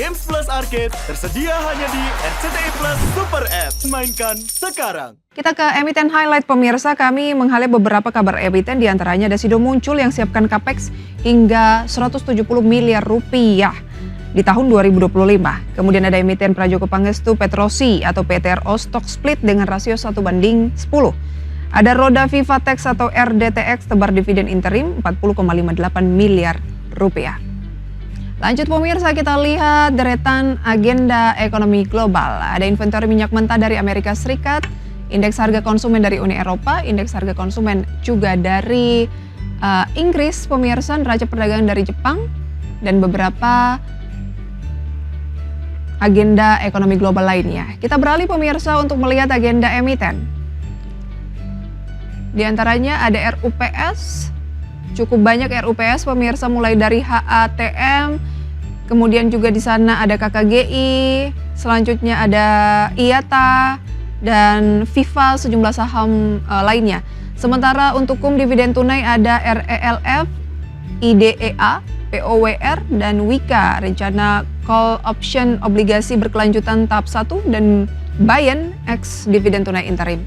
Games Plus Arcade tersedia hanya di RCTI Plus Super App. Mainkan sekarang. Kita ke emiten highlight pemirsa, kami meng-highlight beberapa kabar emiten, diantaranya ada Sido Muncul yang siapkan capex hingga 170 miliar rupiah di tahun 2025. Kemudian ada emiten Prajogo Pangestu Petrosi atau PTRO stock split dengan rasio 1:10. Ada Roda Vivatex atau RDTX tebar dividen interim 40,58 miliar rupiah. Lanjut pemirsa, kita lihat deretan agenda ekonomi global. Ada inventory minyak mentah dari Amerika Serikat, indeks harga konsumen dari Uni Eropa, indeks harga konsumen juga dari Inggris, pemirsa, neraca perdagangan dari Jepang, dan beberapa agenda ekonomi global lainnya. Kita beralih pemirsa untuk melihat agenda emiten. Di antaranya ada RUPS, cukup banyak RUPS pemirsa, mulai dari HATM, kemudian juga di sana ada KKGI, selanjutnya ada IATA, dan FIFA, sejumlah saham lainnya. Sementara untuk dividen tunai ada RELF, IDEA, POWR, dan WIKA, rencana call option obligasi berkelanjutan tahap 1, dan Bayen X dividen tunai interim.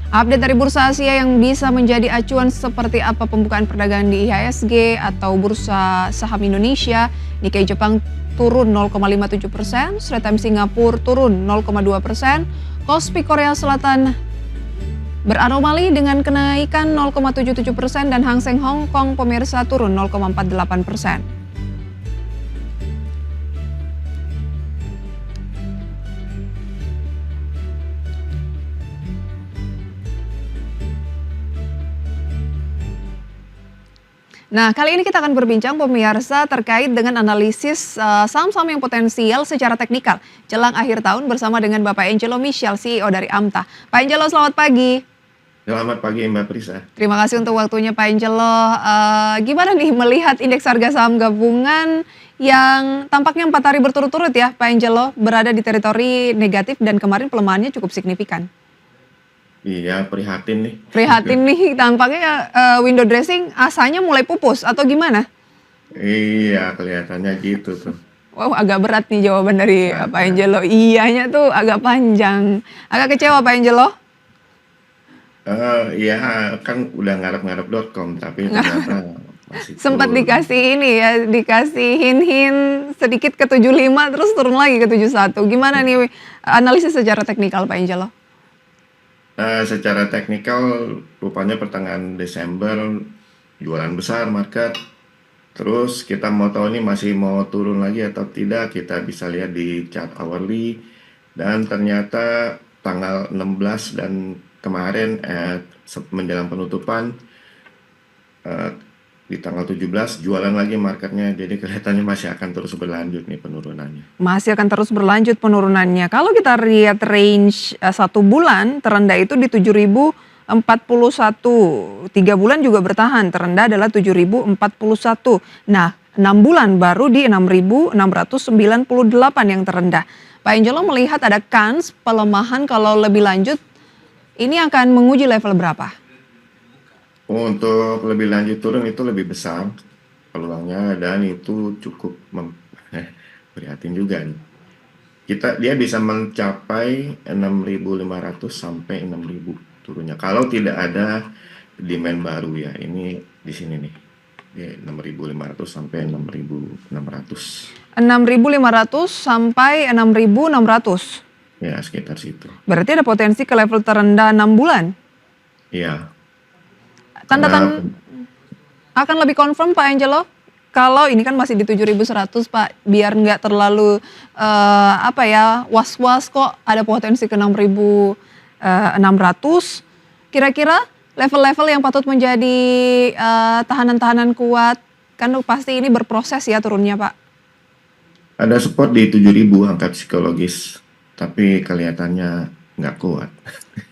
Update dari Bursa Asia yang bisa menjadi acuan seperti apa pembukaan perdagangan di IHSG atau Bursa Saham Indonesia. Nikkei Jepang turun 0,57%, Straits Times Singapura turun 0,2%, Kospi Korea Selatan beranomali dengan kenaikan 0,77% dan Hang Seng Hong Kong pemirsa turun 0,48%. Nah, kali ini kita akan berbincang pemirsa terkait dengan analisis saham-saham yang potensial secara teknikal jelang akhir tahun bersama dengan Bapak Angelo Michel, CEO dari Amta. Pak Angelo, selamat pagi. Selamat pagi Mbak Prisa. Terima kasih untuk waktunya Pak Angelo. Gimana nih melihat indeks harga saham gabungan yang tampaknya 4 hari berturut-turut ya Pak Angelo berada di teritori negatif dan kemarin pelemahannya cukup signifikan? Iya, prihatin nih. Prihatin nih, tampaknya window dressing asanya mulai pupus atau gimana? Iya, kelihatannya gitu tuh. Wow, agak berat nih jawaban dari Pak Angelo. Iyanya tuh agak panjang. Agak kecewa Pak Angelo? Iya, kan udah ngarep-ngarep.com tapi ternyata masih sempat turun. dikasih ini ya, dikasih hint-hint sedikit ke 75 terus turun lagi ke 71. Gimana nih analisis secara teknikal Pak Angelo? Secara teknikal rupanya pertengahan Desember jualan besar market. Terus kita mau tahu ini masih mau turun lagi atau tidak, kita bisa lihat di chart hourly. Dan ternyata tanggal 16 dan kemarin menjelang penutupan di tanggal 17 jualan lagi marketnya, jadi kelihatannya masih akan terus berlanjut nih penurunannya. Masih akan terus berlanjut penurunannya. Kalau kita lihat range 1 bulan terendah itu di 7.041, 3 bulan juga bertahan, terendah adalah 7.041. Nah 6 bulan baru di 6.698 yang terendah. Pak Angelo melihat ada kans pelemahan kalau lebih lanjut, ini akan menguji level berapa? Untuk lebih lanjut turun itu lebih besar peluangnya dan itu cukup prihatin juga nih. Dia bisa mencapai 6.500 sampai 6.000 turunnya. Kalau tidak ada demand baru ya, ini di sini nih. Di 6.500 sampai 6.600. 6.500 sampai 6.600. Ya, sekitar situ. Berarti ada potensi ke level terendah 6 bulan? Iya. Tanda-tanda akan lebih confirm Pak Angelo? Kalau ini kan masih di 7.100 Pak, biar nggak terlalu was-was kok ada potensi ke 6.600. Kira-kira level-level yang patut menjadi tahanan-tahanan kuat, kan pasti ini berproses ya turunnya Pak? Ada support di 7.000 angka psikologis, tapi kelihatannya nggak kuat.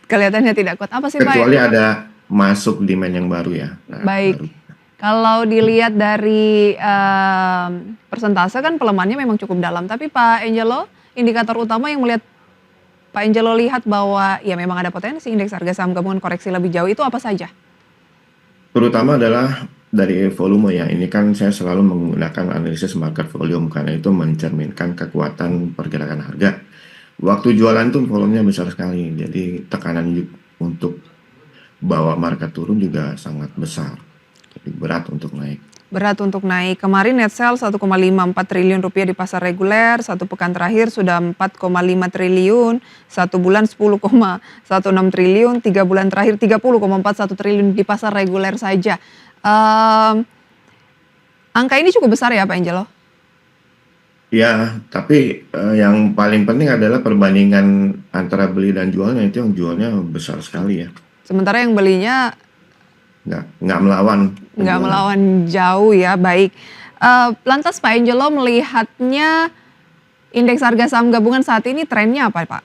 Kelihatannya tidak kuat. Apa sih Pak? Kecuali ada masuk demand yang baru ya. Nah, baik. baru. Kalau dilihat dari persentase kan pelemahannya memang cukup dalam. Tapi Pak Angelo, indikator utama yang melihat Pak Angelo lihat bahwa ya memang ada potensi indeks harga saham gabungan koreksi lebih jauh itu apa saja? Terutama adalah dari volume ya, ini kan saya selalu menggunakan analisis market volume karena itu mencerminkan kekuatan pergerakan harga. Waktu jualan tuh volumenya besar sekali, jadi tekanan untuk bawa market turun juga sangat besar. Jadi berat untuk naik. Berat untuk naik. Kemarin net sale 1,54 triliun rupiah di pasar reguler, satu pekan terakhir sudah 4,5 triliun, satu bulan 10,16 triliun, 3 bulan terakhir 30,41 triliun di pasar reguler saja. Angka ini cukup besar ya Pak Angelo? Ya, tapi yang paling penting adalah perbandingan antara beli dan jualnya, itu yang jualnya besar sekali ya. Sementara yang belinya Nggak melawan. nggak melawan jauh ya, baik. Lantas Pak Angelo melihatnya indeks harga saham gabungan saat ini trennya apa Pak?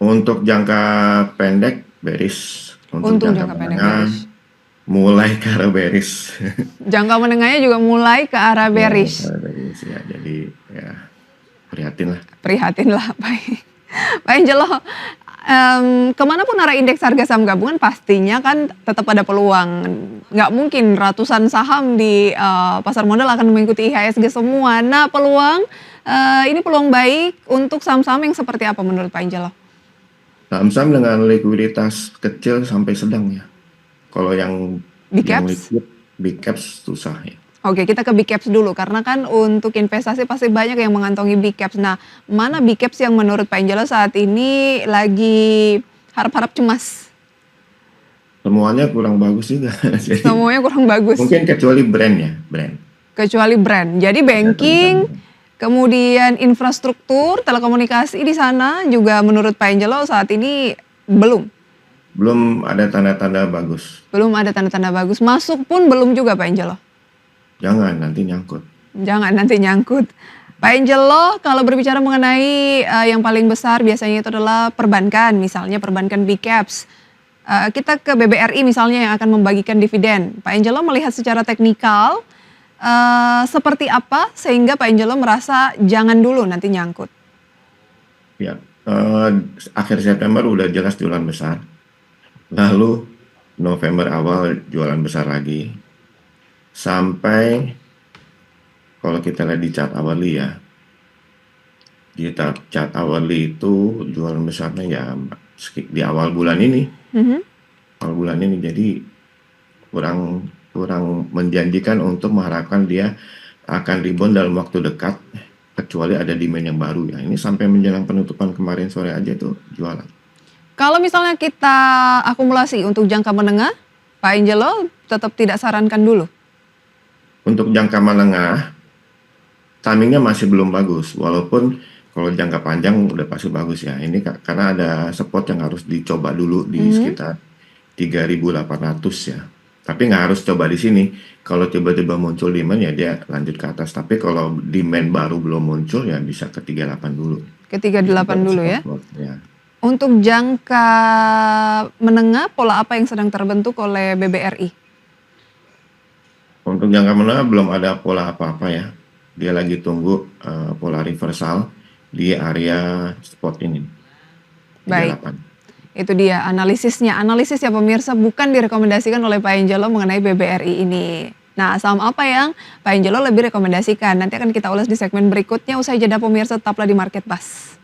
Untuk jangka pendek bearish, Untuk jangka pendek menengah bearish. mulai ke arah bearish. Jangka menengahnya juga mulai ke arah bearish. Ya, bearish ya, jadi ya prihatin lah. Prihatin lah Pak Angelo. Kemanapun arah indeks harga saham gabungan pastinya kan tetap ada peluang. Nggak mungkin ratusan saham di pasar modal akan mengikuti IHSG semua. Nah peluang, ini peluang baik untuk saham-saham yang seperti apa menurut Pak Angelo? Saham-saham dengan likuiditas kecil sampai sedang ya. Kalau yang Big yang caps? liquid, big caps susah ya. Oke, kita ke big caps dulu karena kan untuk investasi pasti banyak yang mengantongi big caps. Nah, mana big caps yang menurut Pak Angelo saat ini lagi harap-harap cemas? Semuanya kurang bagus juga. Jadi, Semuanya kurang bagus. mungkin kecuali brand ya, brand. Kecuali brand. Jadi banking, kemudian infrastruktur, telekomunikasi di sana juga menurut Pak Angelo saat ini Belum ada tanda-tanda bagus. belum ada tanda-tanda bagus. Masuk pun belum juga Pak Angelo. Jangan nanti nyangkut. Jangan nanti nyangkut. Pak Angelo, kalau berbicara mengenai yang paling besar biasanya itu adalah perbankan, misalnya perbankan big caps. Kita ke BBRI misalnya yang akan membagikan dividen. Pak Angelo melihat secara teknikal seperti apa sehingga Pak Angelo merasa jangan dulu nanti nyangkut. Ya, akhir September udah jelas jualan besar. Lalu November awal jualan besar lagi. Sampai kalau kita lihat di chart hourly ya, di chart hourly itu jualan besarnya ya di awal bulan ini. Awal bulan ini, jadi kurang menjanjikan untuk mengharapkan dia akan rebound dalam waktu dekat, kecuali ada demand yang baru ya. Ini sampai menjelang penutupan kemarin sore aja tuh jualan. Kalau misalnya kita akumulasi untuk jangka menengah, Pak Angelo tetap tidak sarankan dulu. Untuk jangka menengah, timingnya masih belum bagus. Walaupun kalau jangka panjang udah pasti bagus ya. Ini karena ada support yang harus dicoba dulu di sekitar 3.800 ya. Tapi nggak harus coba di sini. Kalau tiba-tiba muncul demand ya dia lanjut ke atas. Tapi kalau demand baru belum muncul ya bisa ke 38 dulu. Ke 38 dulu ya. Ya. Untuk jangka menengah, pola apa yang sedang terbentuk oleh BBRI? Untuk jangka menengah belum ada pola apa-apa ya. Dia lagi tunggu pola reversal di area spot ini. Baik. 38. Itu dia analisisnya. Analisis ya pemirsa bukan direkomendasikan oleh Pak Angelo mengenai BBRI ini. Nah, saham apa yang Pak Angelo lebih rekomendasikan? Nanti akan kita ulas di segmen berikutnya. Usai jeda pemirsa, tetaplah di Market Buzz.